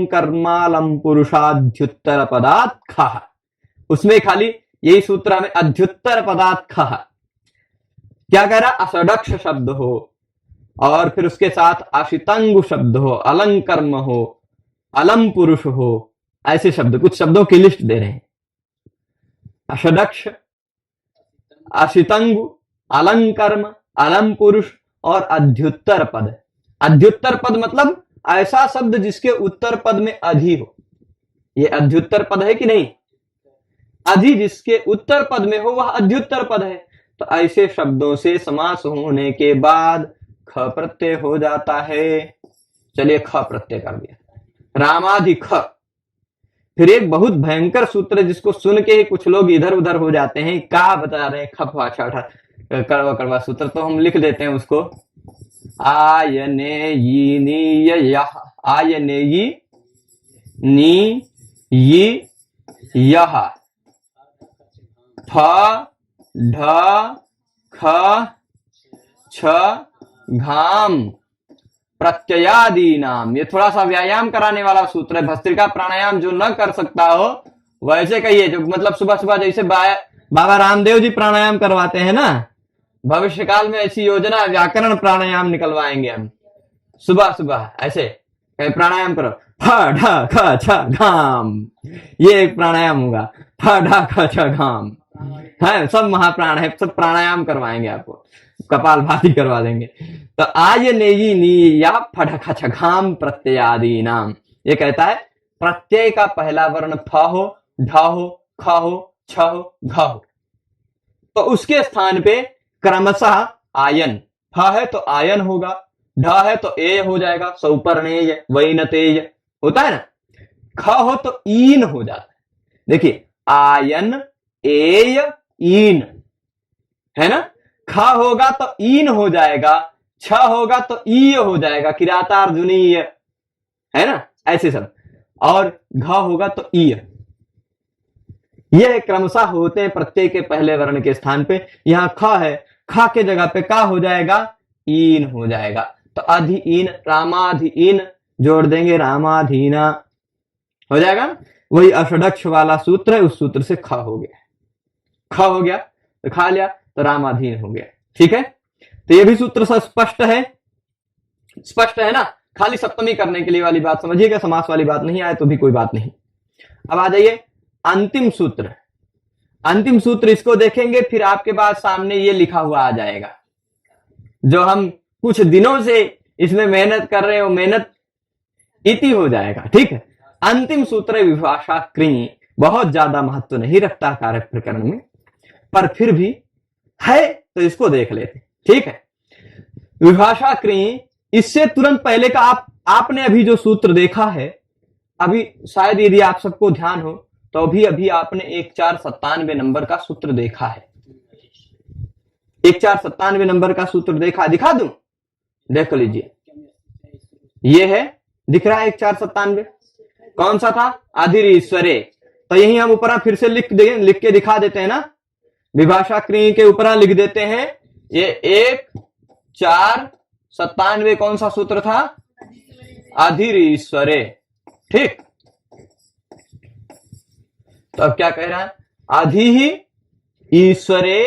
कर्मालम पुरुषाध्युत्तर पदात् खः, उसमें खाली यही सूत्र हमें अध्युत्तर पदात् खः, क्या कह रहा, अषडक्ष शब्द हो और फिर उसके साथ अशितंग शब्द हो, अलंकर्म हो, अलम पुरुष हो, ऐसे शब्द, कुछ शब्दों की लिस्ट दे रहे हैं। अषडक्ष, अशितंग, अलंकर्म, अलम पुरुष और अध्युत्तर पद। अध्युत्तर पद मतलब ऐसा शब्द जिसके उत्तर पद में अधि हो, ये अध्युत्तर पद है कि नहीं, अधि जिसके उत्तर पद में हो वह अध्युत्तर पद है। तो ऐसे शब्दों से समास होने के बाद ख प्रत्यय हो जाता है। चलिए ख प्रत्यय कर दिया, रामाधि ख। फिर एक बहुत भयंकर सूत्र है जिसको सुन के ही कुछ लोग इधर उधर हो जाते हैं, क्या बता रहे हैं, खप अच्छा कड़वा कड़वा सूत्र, तो हम लिख देते हैं उसको, आयने यी नी यह, आयने यी नी यी यह, फ ढ ख छ घाम प्रत्ययादि नाम। ये थोड़ा सा व्यायाम कराने वाला सूत्र है। भस्त्रिका प्राणायाम जो न कर सकता हो वैसे कहिए, जो मतलब सुबह सुबह जैसे बाबा रामदेव जी प्राणायाम करवाते हैं ना, भविष्य काल में ऐसी योजना, व्याकरण प्राणायाम निकलवाएंगे हम सुबह सुबह, ऐसे प्राणायाम करो, फ ढ ख छ घाम, ये एक प्राणायाम होगा, फ ढ ख छ घाम है, सब महाप्राण है, सब प्राणायाम करवाएंगे आपको, कपाल भाती करवा देंगे। तो आय नेयी नी या फट ख छ घाम प्रत्ययादि नाम, ये कहता है प्रत्यय का पहला वर्ण फ हो, ढ हो, ख हो, छ हो, घ हो, तो उसके स्थान पे क्रमशः आयन, फ है तो आयन होगा, ढ है तो ए हो जाएगा, सौपर्णेय वैनतेय होता है ना, ख हो तो ईन हो जाता है। देखिए आयन एय ईन है ना, ख होगा तो ईन हो जाएगा, छ होगा तो ई हो जाएगा, किरातार्जुनीय है ना, ऐसे सब, और घ होगा तो ई। यह क्रमशः होते हैं प्रत्यय के पहले वर्ण के स्थान पे। यहां ख है, ख के जगह पे का हो जाएगा, ईन हो जाएगा, तो अधि ईन, रामाधि ईन जोड़ देंगे, रामाधीना हो जाएगा। वही अषडक्ष वाला सूत्र है, उस सूत्र से ख हो गया, ख हो गया तो खा लिया तो रामाधीन हो गया। ठीक है, तो ये भी सूत्र स्पष्ट है, स्पष्ट है ना, खाली सप्तमी करने के लिए वाली बात समझिएगा, समास वाली बात नहीं आए तो भी कोई बात नहीं। अब आ जाइए अंतिम सूत्र, अंतिम सूत्र इसको देखेंगे, फिर आपके पास सामने ये लिखा हुआ आ जाएगा, जो हम कुछ दिनों से इसमें मेहनत कर रहे हो, मेहनत इति हो जाएगा। ठीक है, अंतिम सूत्र विभाषा कृ, बहुत ज्यादा महत्व नहीं रखता कारक प्रकरण में, पर फिर भी है तो इसको देख लेते, ठीक है। विभाषा क्रिय, इससे तुरंत पहले का आपने अभी जो सूत्र देखा है, अभी शायद यदि आप सबको ध्यान हो तो अभी आपने 1497 नंबर का सूत्र देखा है। 1497 नंबर का सूत्र देखा, दिखा दूं, देख लीजिए, ये है, दिख रहा है 1497, कौन सा था, अधिर ईश्वरे। तो यही हम ऊपर फिर से लिख के दिखा देते हैं ना, विभाषा क्रिय के ऊपर लिख देते हैं, ये 1497 कौन सा सूत्र था, अधिर ईश्वरे, ठीक। तो अब क्या कह रहा है, अधि ही ईश्वरे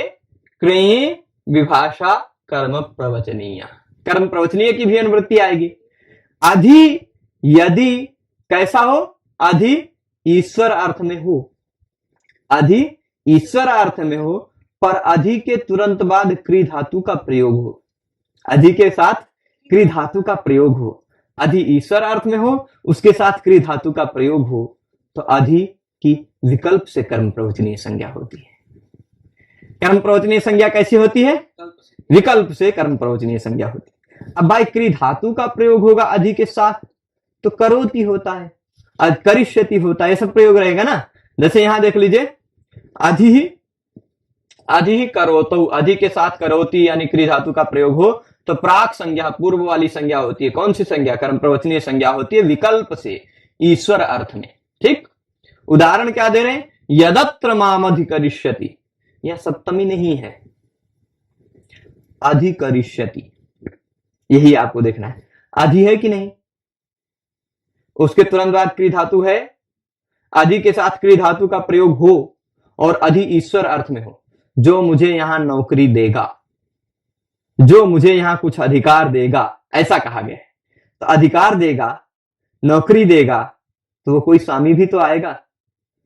क्रिय विभाषा कर्म प्रवचनीय, कर्म प्रवचनीय की भी अनुवृत्ति आएगी। अधि यदि कैसा हो, अधि ईश्वर अर्थ में हो, अधि ईश्वर अर्थ में हो, पर अधि के तुरंत बाद क्री धातु का प्रयोग हो, अधि के साथ क्री धातु का प्रयोग हो, अधि ईश्वर अर्थ में हो, उसके साथ क्री धातु का प्रयोग हो, तो अधि की विकल्प से कर्म प्रवचनीय संज्ञा होती है। कर्म प्रवचनीय संज्ञा कैसी होती है, विकल्प से कर्म प्रवचनीय संज्ञा होती है। अब भाई क्री धातु का प्रयोग होगा अधि के साथ, तो करोति होता है, करिष्यति होता है, ये सब प्रयोग रहेगा ना। जैसे यहां देख लीजिए, अधि ही करोतौ, अधि के साथ करोति यानी क्री धातु का प्रयोग हो, तो प्राक संज्ञा, पूर्व वाली संज्ञा होती है, कौन सी संज्ञा, कर्म प्रवचनीय संज्ञा होती है, विकल्प से ईश्वर अर्थ में, ठीक। उदाहरण क्या दे रहे हैं, यदत्र मामधिकरिष्यति, यह सप्तमी नहीं है, अधिकरिष्यति, यही आपको देखना है, अधि है कि नहीं, उसके तुरंत बाद क्री धातु है, अधि के साथ क्री धातु का प्रयोग हो और अधि ईश्वर अर्थ में हो, जो मुझे यहां नौकरी देगा, जो मुझे यहां कुछ अधिकार देगा, ऐसा कहा गया है। तो अधिकार देगा, नौकरी देगा, तो वो कोई स्वामी भी तो आएगा,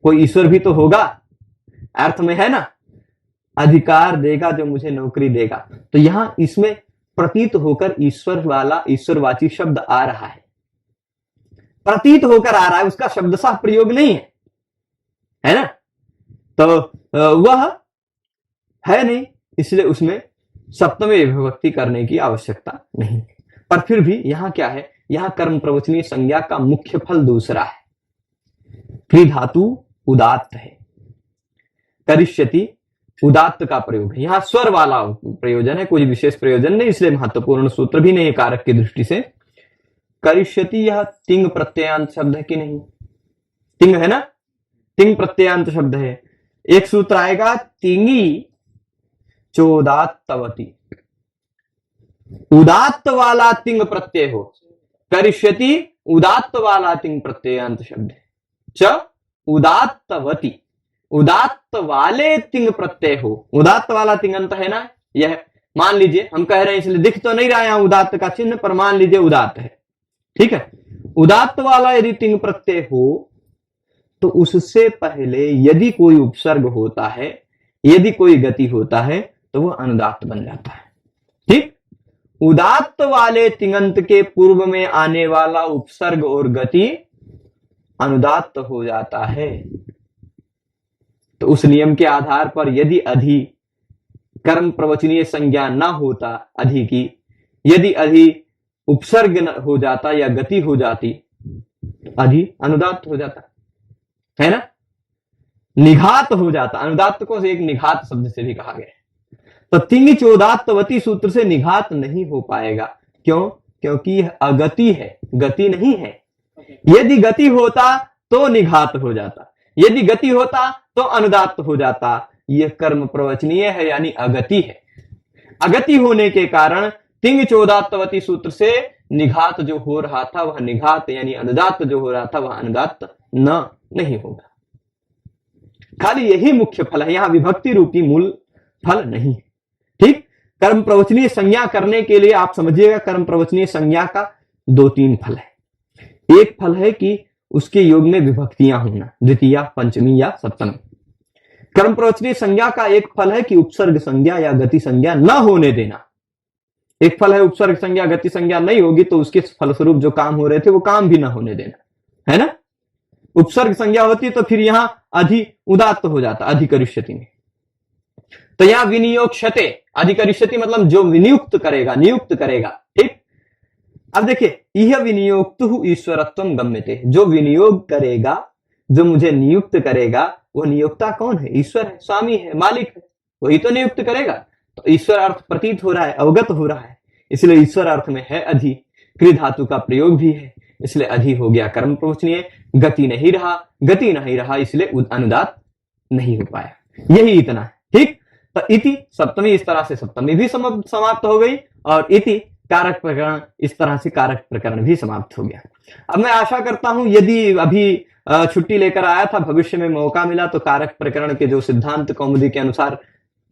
कोई ईश्वर भी तो होगा, अर्थ में है ना, अधिकार देगा जो मुझे नौकरी देगा। तो यहां इसमें प्रतीत होकर ईश्वर वाला ईश्वरवाची शब्द आ रहा है, प्रतीत होकर आ रहा है, उसका शब्दशः प्रयोग नहीं है ना, तो वह है नहीं, इसलिए उसमें सप्तमी विभक्ति करने की आवश्यकता नहीं है। पर फिर भी यहां क्या है, यहां कर्म प्रवचनीय संज्ञा का मुख्य फल दूसरा है, क्री धातु उदात्त है, करिष्यति उदात्त का प्रयोग है, यहां स्वर वाला प्रयोजन है, कोई विशेष प्रयोजन नहीं, इसलिए महत्वपूर्ण सूत्र भी नहीं है कारक की दृष्टि से। करिष्यति यह तिंग प्रत्ययांत शब्द है कि नहीं, तिंग है ना, तिंग प्रत्ययांत शब्द है। एक सूत्र आएगा, तिंगी चोदात्तवती, उदात्त वाला तिंग प्रत्यय हो, करिष्यति उदात्त वाला तिंग प्रत्ययांत शब्द है, च उदात्तवती, उदात्त वाले तिंग प्रत्यय हो, उदात्त वाला तिंगंत है ना, यह मान लीजिए, हम कह रहे हैं इसलिए दिख तो नहीं रहा है यहां उदात्त का चिन्ह, पर मान लीजिए उदात्त है, ठीक है। उदात्त वाला यदि तिंग प्रत्यय हो, तो उससे पहले यदि कोई उपसर्ग होता है, यदि कोई गति होता है, तो वह अनुदात्त बन जाता है, ठीक। उदात्त वाले तिंगंत के पूर्व में आने वाला उपसर्ग और गति अनुदात्त हो जाता है। तो उस नियम के आधार पर यदि अधि कर्म प्रवचनीय संज्ञा न होता अधि की, यदि अधि उपसर्ग हो जाता या गति हो जाती, अधि अनुदात्त हो जाता है ना, निघात हो जाता, अनुदात्त को एक निघात शब्द से भी कहा गया है। तो तिंग चोदात्तवती सूत्र से निघात नहीं हो पाएगा, क्यों, क्योंकि यह अगति है, गति नहीं है। यदि गति होता तो निघात हो जाता, यदि गति होता तो अनुदात्त हो जाता। यह कर्म प्रवचनीय है यानी अगति है, अगति होने के कारण तिंग चोदात्तवती सूत्र से निघात जो हो रहा था वह निघात यानी अनुदात्त जो हो रहा था वह अनुदात्त नहीं होगा। खाली यही मुख्य फल है, यहां विभक्ति रूपी मूल फल नहीं है, ठीक। कर्म प्रवचनीय संज्ञा करने के लिए आप समझिएगा, कर्म प्रवचनीय संज्ञा का 2-3 फल है। एक फल है कि उसके योग में विभक्तियां होना, द्वितीया, पंचमी या सप्तमी। कर्म प्रवचनीय संज्ञा का एक फल है कि उपसर्ग संज्ञा या गति संज्ञा न होने देना। एक फल है उपसर्ग संज्ञा गति संज्ञा नहीं होगी तो उसके फलस्वरूप जो काम हो रहे थे वो काम भी न होने देना, है ना। उपसर्ग संज्ञा होती तो फिर यहां अधि उदात्त हो जाता, अधिकरिष्यति में। तो यहाँ विनियोक्ष्यते, अधिकरिष्यति मतलब जो विनियुक्त करेगा, नियुक्त करेगा। ठीक, अब देखिए, यह विनियोक्तु ईश्वरत्वम गम्यते, जो विनियोग करेगा, जो मुझे नियुक्त करेगा, वो नियोक्ता कौन है? ईश्वर है, स्वामी है, मालिक है, वही तो नियुक्त करेगा। तो ईश्वर अर्थ प्रतीत हो रहा है, अवगत हो रहा है, इसलिए ईश्वर अर्थ में है अधि। कृ धातु का प्रयोग भी है, इसलिए अधि हो गया कर्म प्रवचनीय। गति नहीं रहा, गति नहीं रहा, इसलिए अनुदात नहीं हो पाया। यही इतना है। ठीक, तो इति सप्तमी, इस तरह से सप्तमी भी समाप्त हो गई, और इति कारक प्रकरण, इस तरह से कारक प्रकरण भी समाप्त हो गया। अब मैं आशा करता हूं यदि अभी छुट्टी लेकर आया था, भविष्य में मौका मिला तो कारक प्रकरण के जो सिद्धांत कौमुदी के अनुसार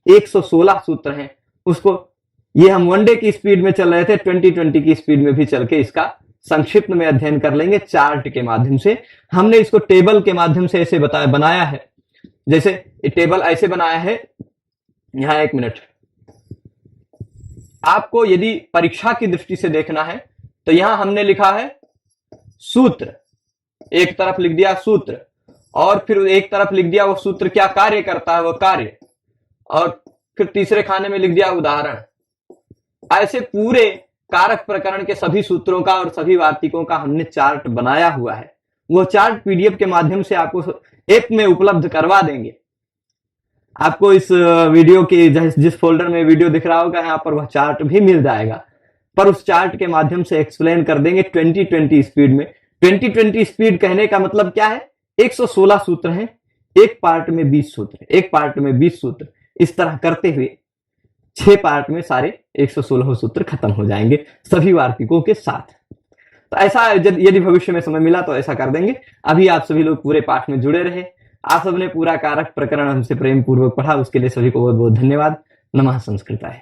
116 सूत्र हैं, उसको, ये हम वनडे की स्पीड में चल रहे थे, 2020 की स्पीड में भी चल के इसका संक्षिप्त में अध्ययन कर लेंगे। चार्ट के माध्यम से हमने इसको टेबल के माध्यम से ऐसे बनाया है, जैसे टेबल ऐसे बनाया है। यहां एक मिनट, आपको यदि परीक्षा की दृष्टि से देखना है तो यहां हमने लिखा है सूत्र, एक तरफ लिख दिया सूत्र, और फिर एक तरफ लिख दिया वो सूत्र क्या कार्य करता है, वो कार्य, और फिर तीसरे खाने में लिख दिया उदाहरण। ऐसे पूरे कारक प्रकरण के सभी सूत्रों का और सभी वार्तिकों का हमने चार्ट बनाया हुआ है। वो चार्ट पीडीएफ के माध्यम से आपको ऐप में उपलब्ध करवा देंगे। आपको इस वीडियो के जिस फोल्डर में वीडियो दिख रहा होगा, यहाँ पर वह चार्ट भी मिल जाएगा, पर उस चार्ट के माध्यम से एक्सप्लेन कर देंगे 2020 स्पीड में। 2020 स्पीड कहने का मतलब क्या है? 116 सूत्र हैं, एक पार्ट में 20 सूत्र, एक पार्ट में 20 सूत्र, इस तरह करते हुए 6 पार्ट में सारे 116 सूत्र खत्म हो जाएंगे सभी वार्तिकों के साथ। तो ऐसा यदि भविष्य में समय मिला तो ऐसा कर देंगे। अभी आप सभी लोग पूरे पाठ में जुड़े रहे, आप सबने पूरा कारक प्रकरण हमसे प्रेम पूर्वक पढ़ा, उसके लिए सभी को बहुत बहुत धन्यवाद। नमः संस्कृताय।